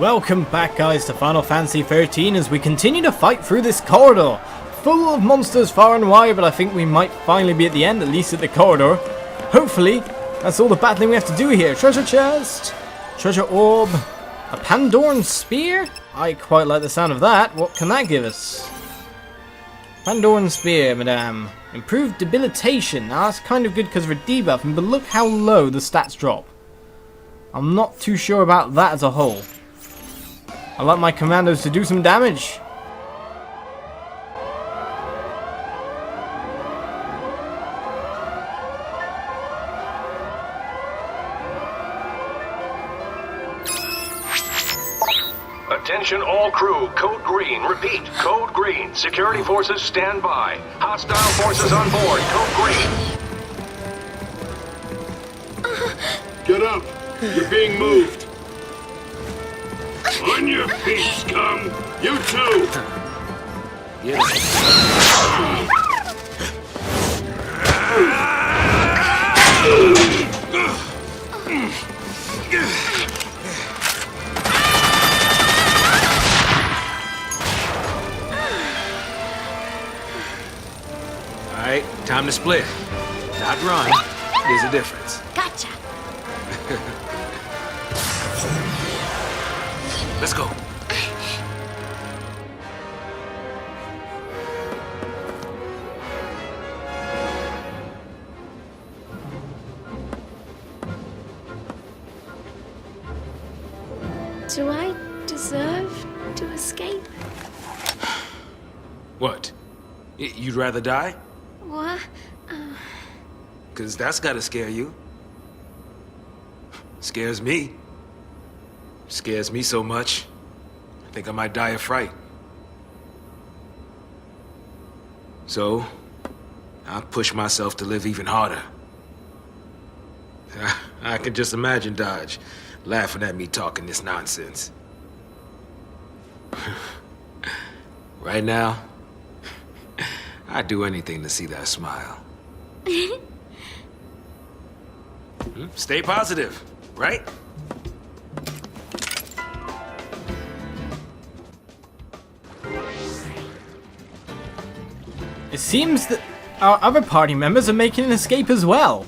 Welcome back, guys, to Final Fantasy 13 as we continue to fight through this corridor. Full of monsters far and wide, but I think we might finally be at the end, at least at the corridor. Hopefully, that's all the battling we have to do here. Treasure chest, treasure orb, a Pandoran spear? I quite like the sound of that. What can that give us? Pandoran spear, madame. Improved debilitation. Now that's kind of good because of a debuff, but look how low the stats drop. I'm not too sure about that as a whole. I like my commandos to do some damage. Attention all crew, code green, repeat, code green. Security forces stand by. Hostile forces on board, code green. Get up! You're being moved! On your feet, scum! You too! Alright, time to split. Not run. There's a difference. Gotcha. Let's go. Do I deserve to escape? What? You'd rather die? What? 'Cause that's gotta scare you. Scares me. Scares me so much. I think I might die of fright. So, I'll push myself to live even harder. I can just imagine Dodge laughing at me talking this nonsense. Right now, I'd do anything to see that smile. Stay positive, right? It seems that our other party members are making an escape as well.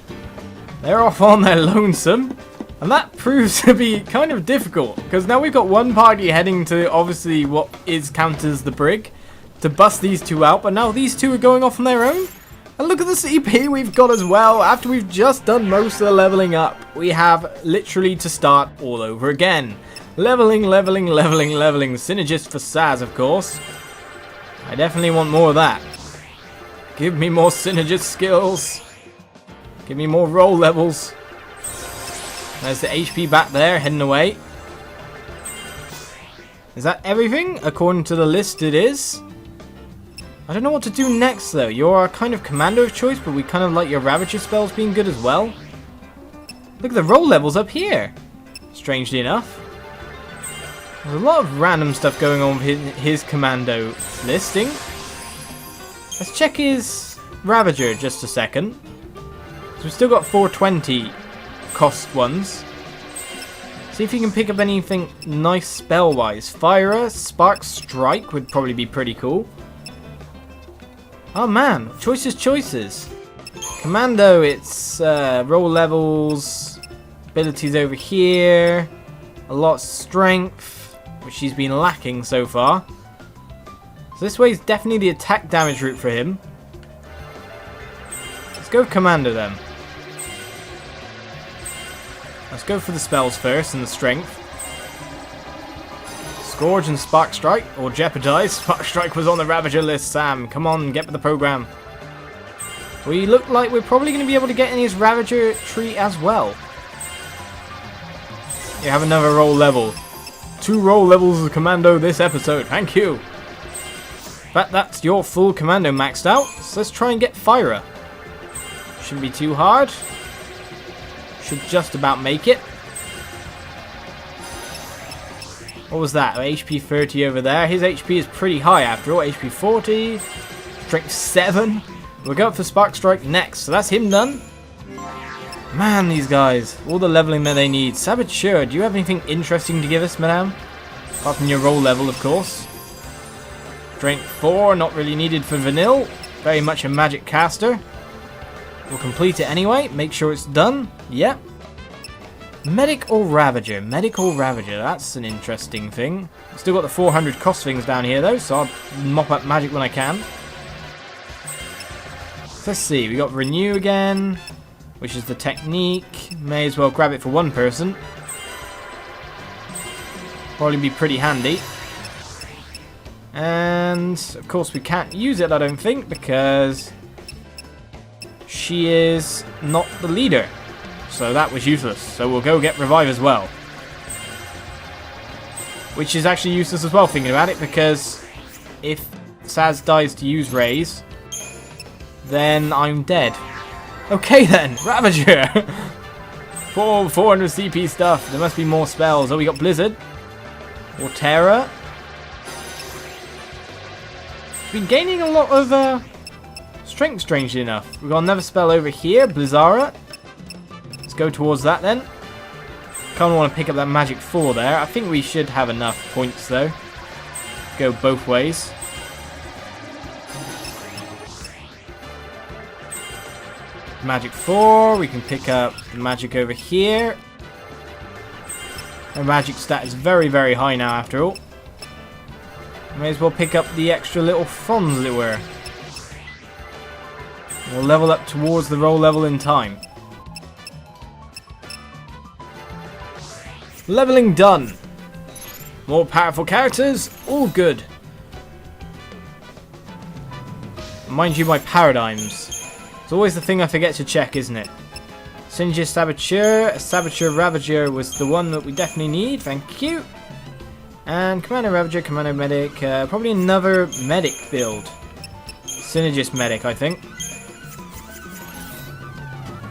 They're off on their lonesome, and that proves to be kind of difficult, because now we've got one party heading to obviously what is counted as the brig to bust these two out, but now these two are going off on their own. And look at the CP we've got as well. After we've just done most of the leveling up, we have literally to start all over again. Leveling. Synergist for Saz, of course. I definitely want more of that. Give me more synergist skills. Give me more roll levels. There's the HP back there, heading away. Is that everything? According to the list, it is. I don't know what to do next, though. You're a kind of commando of choice, but we kind of like your Ravager spells being good as well. Look at the roll levels up here. Strangely enough. There's a lot of random stuff going on with his commando listing. Let's check his Ravager just a second. So we've still got 420 cost ones. See if you can pick up anything nice spell-wise. Fire, Spark Strike would probably be pretty cool. Oh man, choices. Commando, it's roll levels, abilities over here, a lot of strength, which he's been lacking so far. So this way is definitely the attack damage route for him. Let's go Commando then. Let's go for the spells first and the strength. Scourge and Spark Strike, or Jeopardize. Spark Strike was on the Ravager list, Sam. Come on, get with the program. We look like we're probably going to be able to get in his Ravager tree as well. You have another roll level. 2 roll levels of Commando this episode, thank you. But that's your full Commando maxed out, so let's try and get Fire. Shouldn't be too hard. Should just about make it. What was that? HP 30 over there. His HP is pretty high after all. HP 40. Strength 7. We'll go up for Spark Strike next. So that's him done. Man, these guys. All the leveling that they need. Saboteur, do you have anything interesting to give us, madame? Apart from your roll level, of course. Strength 4, not really needed for Vanille. Very much a magic caster. We'll complete it anyway. Make sure it's done. Yep. Medic or Ravager? Medic or Ravager? That's an interesting thing. Still got the 400 cost things down here though, so I'll mop up magic when I can. Let's see, we got Renew again, which is the technique. May as well grab it for one person. Probably be pretty handy. And of course we can't use it, I don't think, because she is not the leader. So that was useless. So we'll go get Revive as well. Which is actually useless as well, thinking about it, because if Saz dies to use Raise, then I'm dead. Okay then, Ravager! 400 CP stuff. There must be more spells. Oh, we got Blizzard. Or Terra. Been gaining a lot of strength, strangely enough. We've got another spell over here, Blizzara. Let's go towards that then. Kind of want to pick up that magic 4 there. I think we should have enough points though. Go both ways. Magic 4, we can pick up the magic over here. Our magic stat is very, very high now after all. May as well pick up the extra little fronds, as it were. We'll level up towards the roll level in time. Leveling done. More powerful characters, all good. Mind you, my paradigms. It's always the thing I forget to check, isn't it? Singe Saboteur, Saboteur Ravager was the one that we definitely need, thank you. And Commander Ravager, Commander Medic, probably another Medic build. Synergist Medic, I think.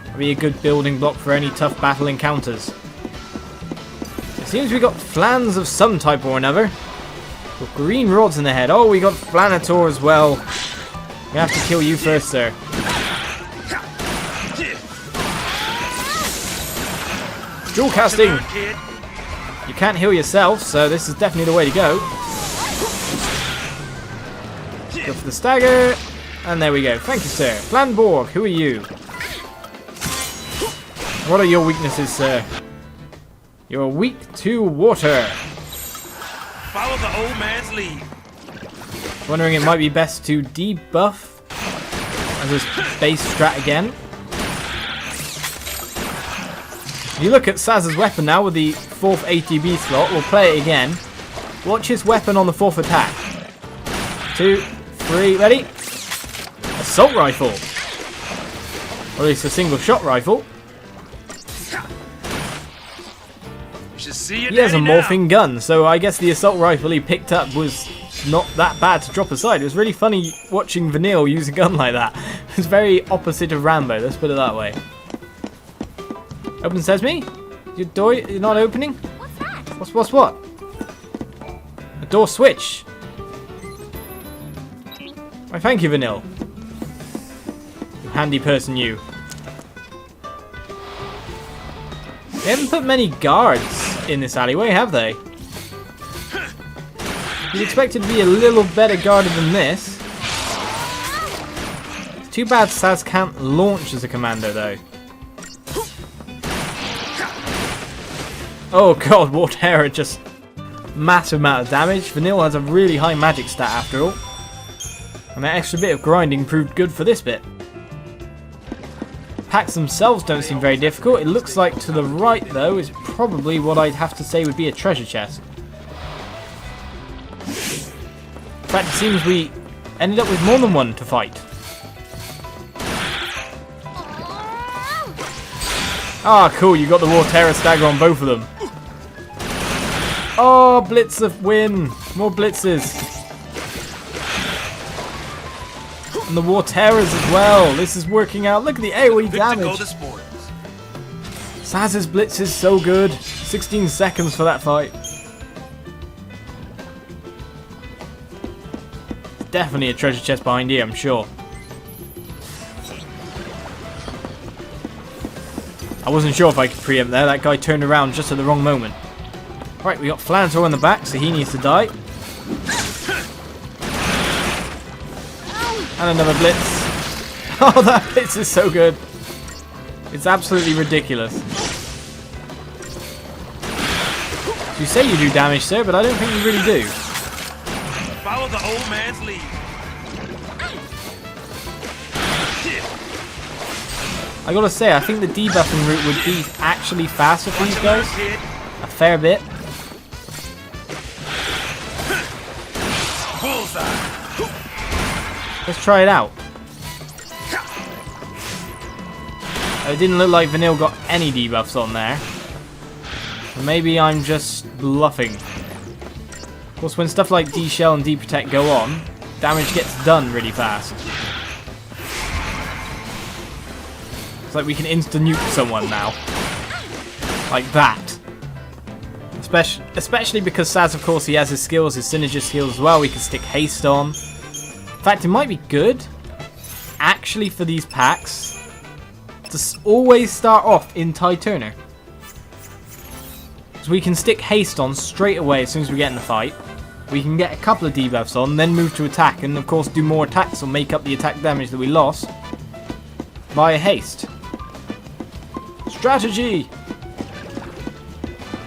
That'll be a good building block for any tough battle encounters. It seems we got flans of some type or another. Got green rods in the head. Oh, we got Flanator as well. We have to kill you first, sir. Dual casting! You can't heal yourself, so this is definitely the way to go. Go for the stagger. And there we go. Thank you, sir. Flanborg, who are you? What are your weaknesses, sir? You're weak to water. Follow the old man's lead. Wondering it might be best to debuff as his base strat again. If you look at Saz's weapon now with the 4th ATB slot, we'll play it again. Watch his weapon on the 4th attack. 2, 3, ready? Assault rifle. Or at least a single shot rifle. He has a morphing gun, so I guess the assault rifle he picked up was not that bad to drop aside. It was really funny watching Vanille use a gun like that. It was very opposite of Rambo, let's put it that way. Open sesame? Your door, you're not opening? What's that? What's what? A door switch. Why, thank you, Vanille. You handy person, you. They haven't put many guards in this alleyway, have they? You'd expect it to be a little better guarded than this. It's too bad Saz can't launch as a commando, though. Oh god, Water just massive amount of damage. Vanille has a really high magic stat after all. And that extra bit of grinding proved good for this bit. Packs themselves don't seem very difficult. It looks like to the right, though, is probably what I'd have to say would be a treasure chest. In fact, it seems we ended up with more than one to fight. Ah, cool, you got the War Terror stagger on both of them. Oh, blitz of win. More blitzes. And the War Terrors as well. This is working out. Look at the AoE damage. Saz's blitz is so good. 16 seconds for that fight. Definitely a treasure chest behind here, I'm sure. I wasn't sure if I could preempt there. That guy turned around just at the wrong moment. Right, we got Flantor in the back, so he needs to die. And another Blitz. Oh, that Blitz is so good. It's absolutely ridiculous. You say you do damage, sir, but I don't think you really do. Follow the old man's lead. I gotta say, I think the debuffing route would be actually faster for these guys. A fair bit. Let's try it out. It didn't look like Vanille got any debuffs on there. Maybe I'm just bluffing. Of course, when stuff like D-Shell and D-Protect go on, damage gets done really fast. It's like we can insta-nuke someone now. Like that. Especially because Saz, of course, he has his skills, his synergist skills as well. We can stick haste on. In fact, it might be good, actually, for these packs, to always start off in Ty Turner. So we can stick haste on straight away as soon as we get in the fight. We can get a couple of debuffs on, then move to attack, and of course do more attacks or make up the attack damage that we lost via haste. Strategy!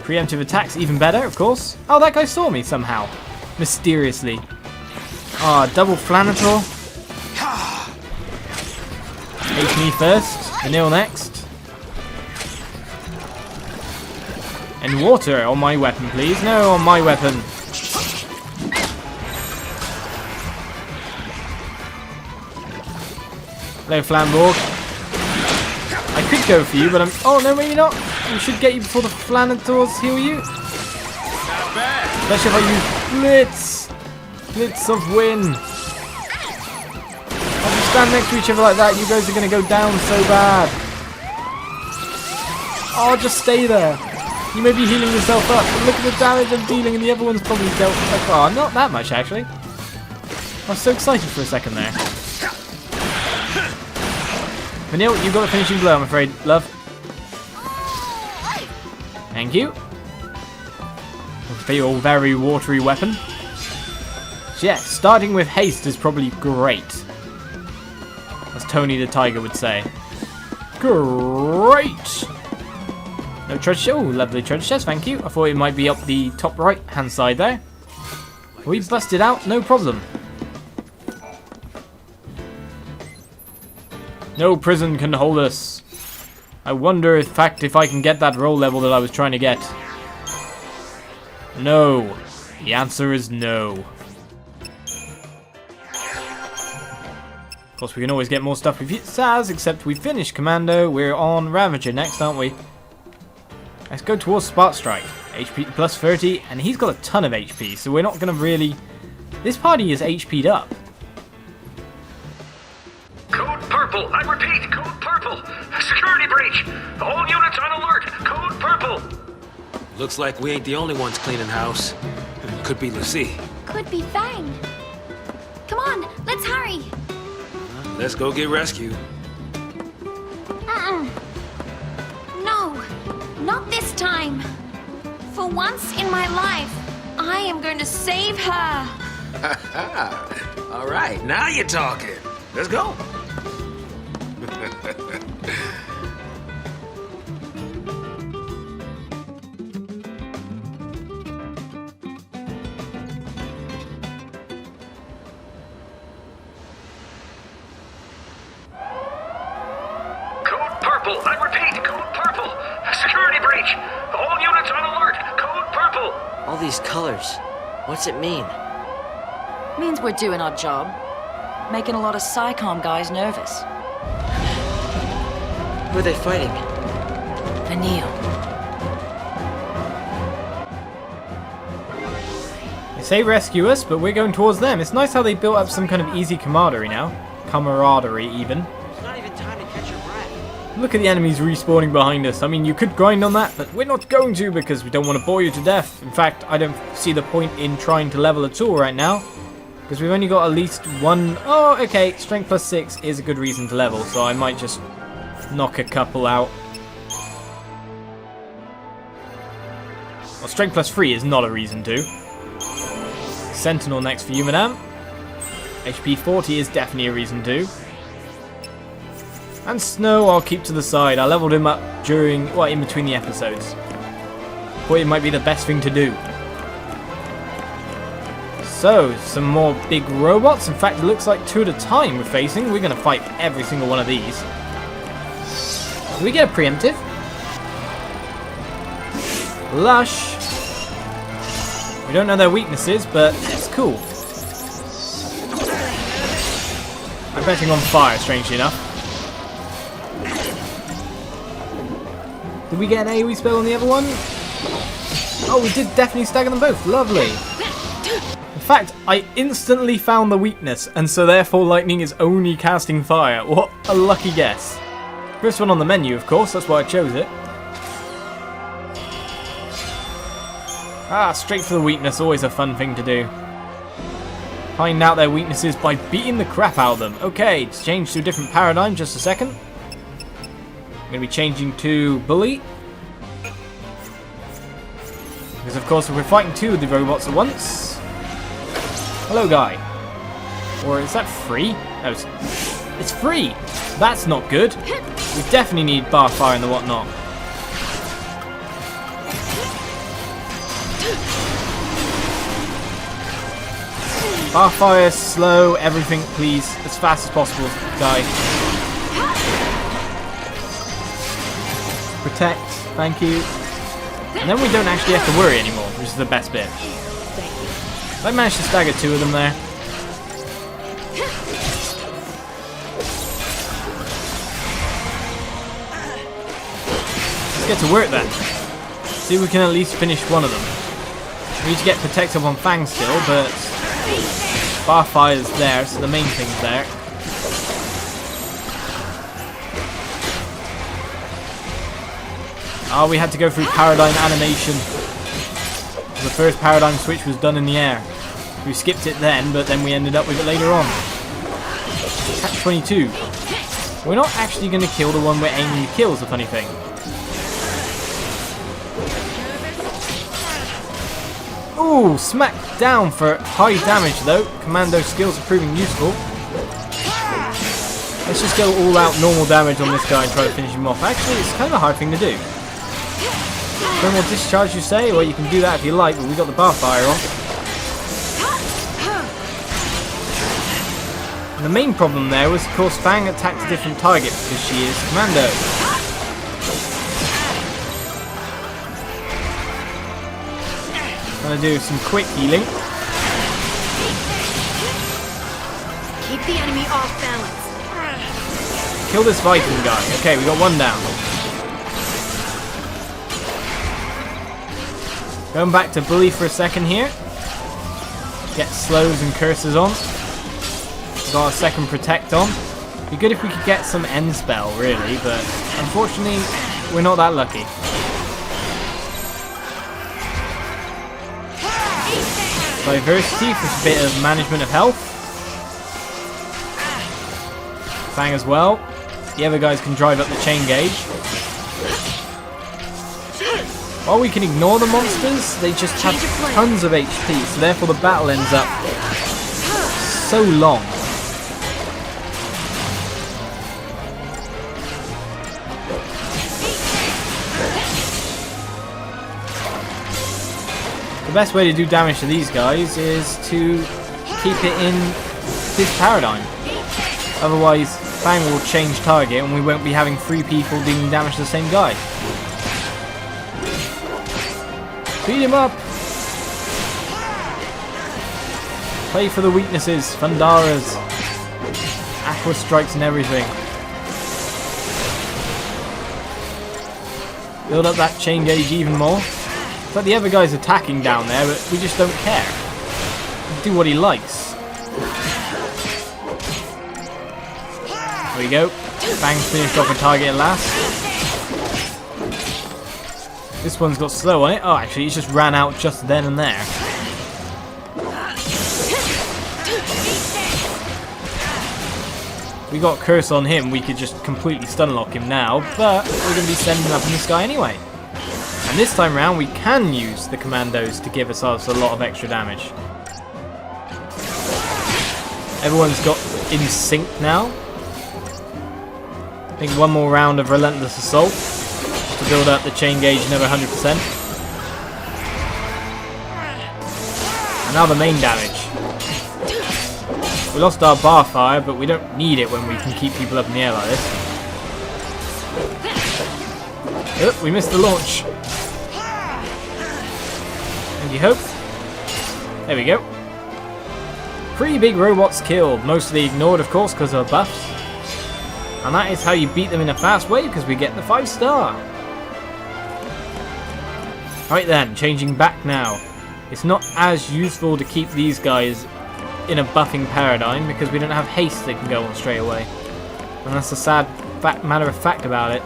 Preemptive attacks even better, of course. Oh, that guy saw me somehow. Mysteriously. Ah, double Flanator. Take me first. Vanille next. And water on my weapon, please. No, on my weapon. Hello, Flamborg. I could go for you, but I'm... Oh, no, maybe not. We should get you before the Flanators heal you. Especially if I use Blitz. Blitz of Wind. If you stand next to each other like that, you guys are going to go down so bad. Oh, just stay there. You may be healing yourself up, but look at the damage I'm dealing, and the other one's probably dealt... Oh, not that much, actually. I was so excited for a second there. Vanille, you've got a finishing blow, I'm afraid, love. Thank you. For your very watery weapon. So yeah, starting with haste is probably great. As Tony the Tiger would say. Great! No treasure chest. Oh, lovely treasure chest, thank you. I thought it might be up the top right hand side there. We busted out, no problem. No prison can hold us. I wonder, in fact, if I can get that roll level that I was trying to get. No. The answer is no. Of course, we can always get more stuff with Saz, except we finished Commando. We're on Ravager next, aren't we? Let's go towards Spark Strike. HP plus 30, and he's got a ton of HP, so we're not going to really... This party is HP'd up. Code purple. I repeat, code purple. Security breach. All units on alert. Code purple. Looks like we ain't the only ones cleaning house. Could be Lucy. Could be Fang. Come on, let's hurry. Let's go get rescued. No, not this time. For once in my life, I am going to save her. All right, now you're talking. Let's go. Purple. I repeat, code purple. Security breach. All units on alert. Code purple. All these colors. What's it mean? Means we're doing our job. Making a lot of SciComm guys nervous. Who are they fighting? Vanille. They say rescue us, but we're going towards them. It's nice how they built up some kind of easy camaraderie now. Camaraderie, even. It's not even time to catch your breath. Look at the enemies respawning behind us. I mean, you could grind on that, but we're not going to because we don't want to bore you to death. In fact, I don't see the point in trying to level at all right now. Because we've only got at least one... Oh, okay, strength plus 6 is a good reason to level, so I might just knock a couple out. Well, strength plus 3 is not a reason to. Sentinel next for you, madame. HP 40 is definitely a reason to. And Snow I'll keep to the side. I leveled him up during, well, in between the episodes. Thought it might be the best thing to do. So, some more big robots. In fact, it looks like 2 at a time we're facing. We're going to fight every single one of these. Do we get a preemptive? Lush. We don't know their weaknesses, but it's cool. I'm betting on fire, strangely enough. Did we get an AoE spell on the other one? Oh, we did definitely stagger them both. Lovely. In fact, I instantly found the weakness, and so therefore lightning is only casting fire. What a lucky guess. First one on the menu, of course, that's why I chose it. Ah, straight for the weakness, always a fun thing to do. Find out their weaknesses by beating the crap out of them. Okay, let's change to a different paradigm, just a second. I'm going to be changing to Bully. Because of course if we're fighting 2 of the robots at once. Hello guy. Or is that free? No, it's free! That's not good. We definitely need bar fire and the whatnot. Bar fire, slow, everything please. As fast as possible, guy. Protect, thank you. And then we don't actually have to worry anymore, which is the best bit. I managed to stagger 2 of them there. Let's get to work then. See if we can at least finish one of them. We need to get protected on Fang still, but bar fire's there, so the main thing's there. Oh, we had to go through paradigm animation. The first paradigm switch was done in the air. We skipped it then, but then we ended up with it later on. Catch 22. We're not actually going to kill the one we're aiming to kill is the funny thing. Ooh, smack down for high damage though. Commando skills are proving useful. Let's just go all out normal damage on this guy and try to finish him off. Actually, it's kind of a hard thing to do. Thermal discharge, you say? Well, you can do that if you like, but we got the bar fire on. And the main problem there was, of course, Fang attacked a different target because she is Commando. Gonna do some quick healing. Keep the enemy off balance. Kill this Viking guy. Okay, we got 1 down. Going back to Bully for a second here. Get slows and curses on. Got a second protect on. Be good if we could get some end spell, really, but unfortunately, we're not that lucky. Diversity for a bit of management of health. Fang as well. The other guys can drive up the chain gauge. While we can ignore the monsters, they just have tons of HP, so therefore the battle ends up so long. The best way to do damage to these guys is to keep it in this paradigm. Otherwise, Fang will change target and we won't be having 3 people dealing damage to the same guy. Beat him up! Play for the weaknesses, Fundaras, Aqua Strikes and everything. Build up that chain gauge even more. It's like the other guy's attacking down there, but we just don't care. Do what he likes. There we go. Fang's finished off a target at last. This one's got slow on it. Oh, actually, it just ran out just then and there. We got curse on him. We could just completely stun lock him now, but we're going to be sending up in the sky anyway. And And this time round, we can use the commandos to give ourselves a lot of extra damage. Everyone's got in sync now. I think one more round of Relentless Assault to build up the chain gauge another 100%. And now the main damage. We lost our bar fire, but we don't need it when we can keep people up in the air like this. Oh, we missed the launch. And you hope. There we go. 3 big robots killed, mostly ignored of course because of buffs. And that is how you beat them in a fast way, because we get the 5-star. Right then, changing back now. It's not as useful to keep these guys in a buffing paradigm because we don't have haste that can go on straight away. And that's the sad matter of fact about it.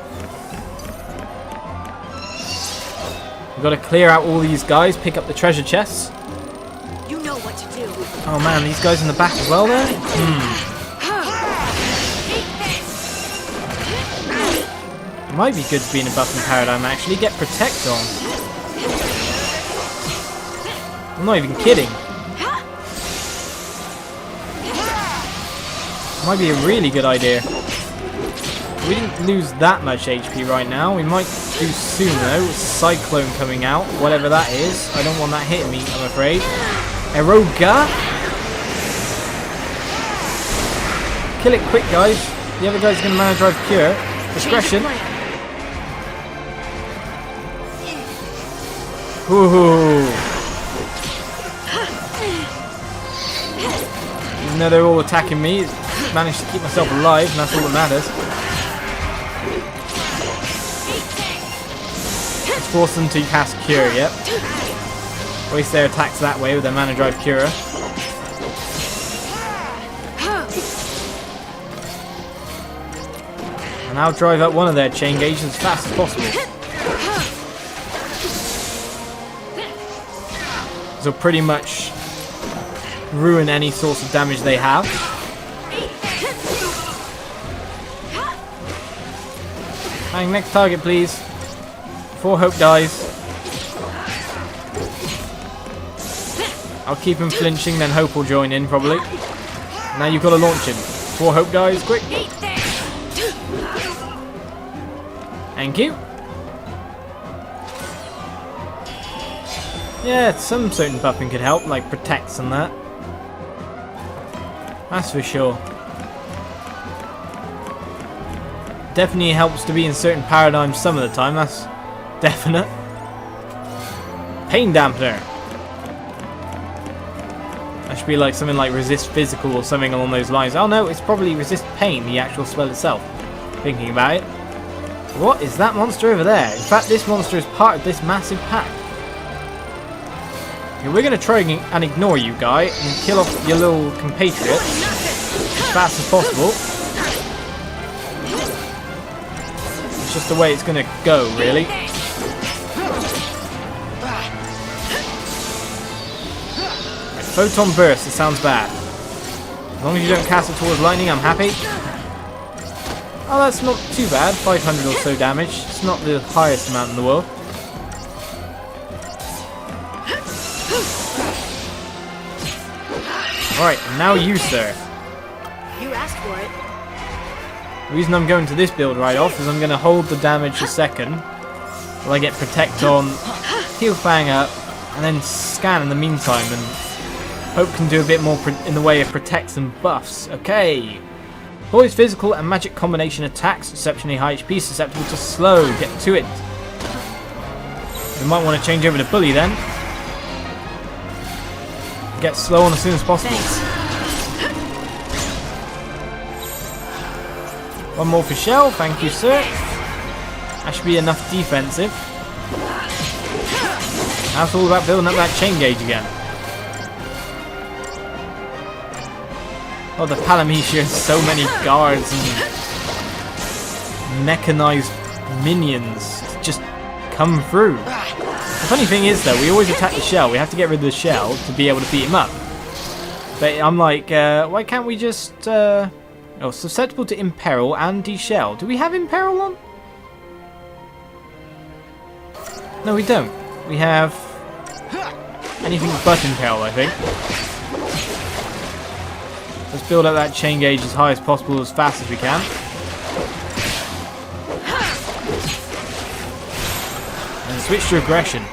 We've got to clear out all these guys, pick up the treasure chests. You know what to do. Oh man, these guys in the back as well there? It might be good to be in a buffing paradigm actually. Get Protect on. I'm not even kidding. Might be a really good idea. We didn't lose that much HP right now. We might do soon though. Cyclone coming out, whatever that is. I don't want that hitting me, I'm afraid. Eroga. Kill it quick, guys. The other guy's going to mana drive cure. Discretion. Ooh. Even though they're all attacking me, managed to keep myself alive, and that's all that matters. Let's force them to cast Cure, yep. Waste their attacks that way with their mana drive Cure. And I'll drive up one of their chain gauges as fast as possible. This will pretty much ruin any source of damage they have. Hang, next target please. Before Hope dies. I'll keep him flinching, then Hope will join in probably. Now you've got to launch him. Before Hope dies, quick. Thank you. Yeah, some certain buffing could help, like Protects and that. That's for sure. Definitely helps to be in certain paradigms some of the time, that's definite. Pain Dampener. That should be like something like Resist Physical or something along those lines. Oh no, it's probably Resist Pain, the actual spell itself. Thinking about it. What is that monster over there? In fact, this monster is part of this massive pack. Okay, we're going to try and ignore you, guy, and kill off your little compatriot as fast as possible. It's just the way it's going to go, really. Right, Photon Burst, it sounds bad. As long as you don't cast it towards lightning, I'm happy. Oh, that's not too bad. 500 or so damage. It's not the highest amount in the world. Alright, now you, sir. You asked for it. The reason I'm going to this build right off is I'm going to hold the damage a second while I get Protect on, heal Fang up, and then scan in the meantime, and Hope can do a bit more in the way of Protects and buffs. Okay. Boys physical and magic combination attacks, exceptionally high HP, susceptible to slow. Get to it. We might want to change over to Bully then. Get slow on as soon as possible. One more for Shell, thank you sir. That should be enough defensive. Now it's all about building up that chain gauge again. Oh, the Palamecia has so many guards and mechanized minions to just come through. The funny thing is though, we always attack the shell. We have to get rid of the shell to be able to beat him up. But I'm like, why can't we just... oh, susceptible to Imperil and De-shell. Do we have Imperil on? No, we don't. We have anything but Impale, I think. Let's build up that chain gauge as high as possible, as fast as we can. And switch to aggression.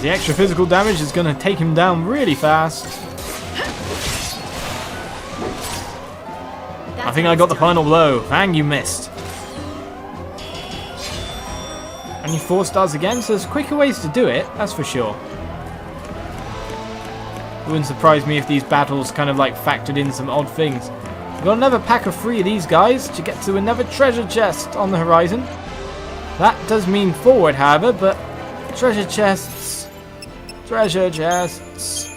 The extra physical damage is going to take him down really fast. I think I got the final blow. Fang, you missed. Only 4 stars again, so there's quicker ways to do it, that's for sure. It wouldn't surprise me if these battles kind of like factored in some odd things. We've got another pack of 3 of these guys to get to another treasure chest on the horizon. That does mean forward, however, but treasure chests. Treasure chests.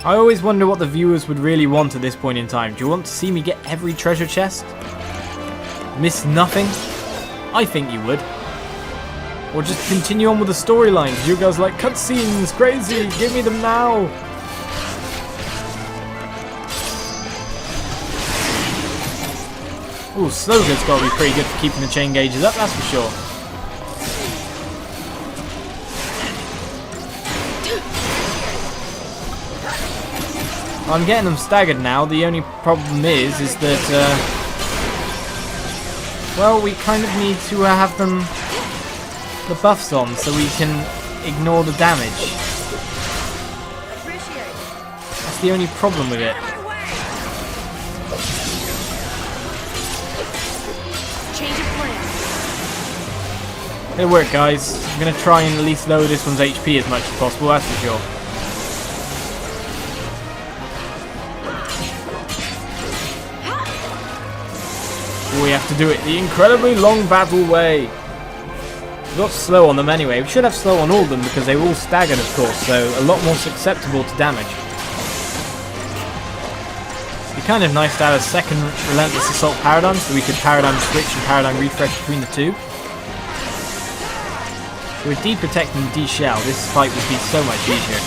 I always wonder what the viewers would really want at this point in time. Do you want to see me get every treasure chest? Miss nothing? I think you would. Or just continue on with the storylines. You guys like cutscenes, crazy, give me them now. Ooh, Slogan's got to be pretty good for keeping the chain gauges up, that's for sure. I'm getting them staggered now. The only problem is that, well, we kind of need to have them, the buffs on, so we can ignore the damage. That's the only problem with it. Change of plan. It'll work, guys. I'm going to try and at least lower this one's HP as much as possible, that's for sure. We have to do it the incredibly long battle way. We've got slow on them anyway. We should have slow on all of them because they were all staggered, of course, so a lot more susceptible to damage. It'd be kind of nice to have a second Relentless Assault Paradigm so we could Paradigm Switch and Paradigm Refresh between the two. With D-Protect and D-Shell, this fight would be so much easier.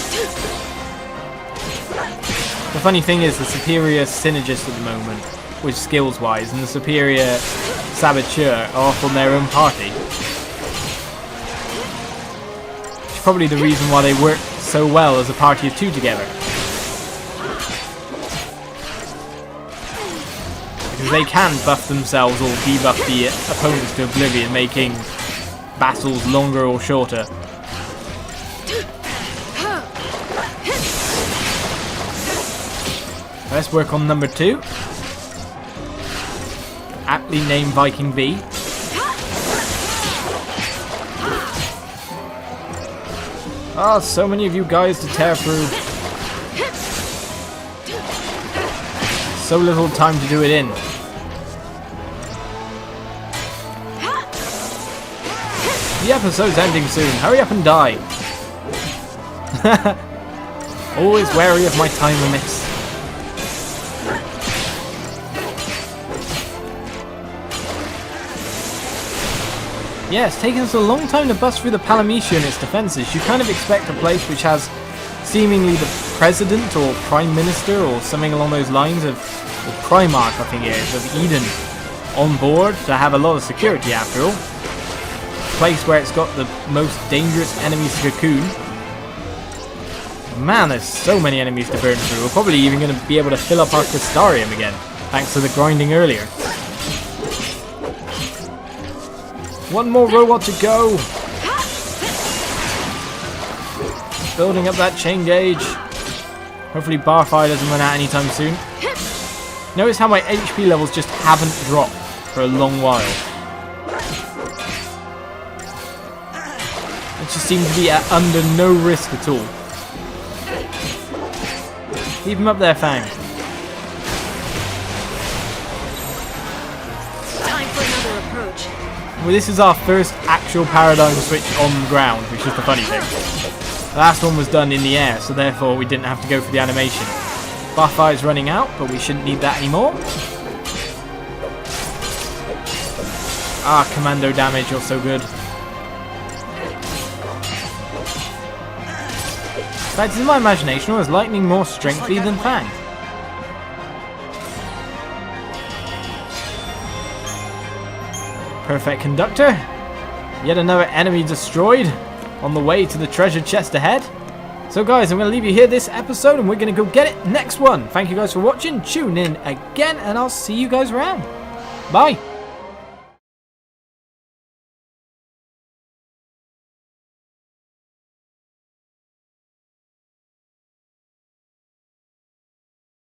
The funny thing is, the superior Synergist at the moment, with skills-wise, and the superior Saboteur are off on their own party. It's probably the reason why they work so well as a party of 2 together. Because they can buff themselves or debuff the opponents to oblivion, making battles longer or shorter. Let's work on number 2. Aptly named Viking V. Ah, so many of you guys to tear through. So little time to do it in. The episode's ending soon. Hurry up and die. Always wary of my time limits. Yeah, it's taken us a long time to bust through the Palamecia and its defences. You kind of expect a place which has seemingly the President or Prime Minister or something along those lines of, or Primarch I think it is, of Eden on board to have a lot of security after all. A place where it's got the most dangerous enemies to cocoon. Man, there's so many enemies to burn through. We're probably even going to be able to fill up our Castarium again, thanks to the grinding earlier. One more robot to go. Building up that chain gauge. Hopefully Barfire doesn't run out anytime soon. Notice how my HP levels just haven't dropped for a long while. It just seems to be under no risk at all. Keep him up there, Fang. Time for another approach. Well, this is our first actual paradigm switch on the ground, which is the funny thing. The last one was done in the air, so therefore we didn't have to go for the animation. Barfire is running out, but we shouldn't need that anymore. Ah, commando damage, you're so good. In fact, in my imagination, or is Lightning more strengthy than Fang? Perfect conductor. Yet another enemy destroyed on the way to the treasure chest ahead. So guys, I'm going to leave you here this episode and we're going to go get it next one. Thank you guys for watching. Tune in again and I'll see you guys around. Bye.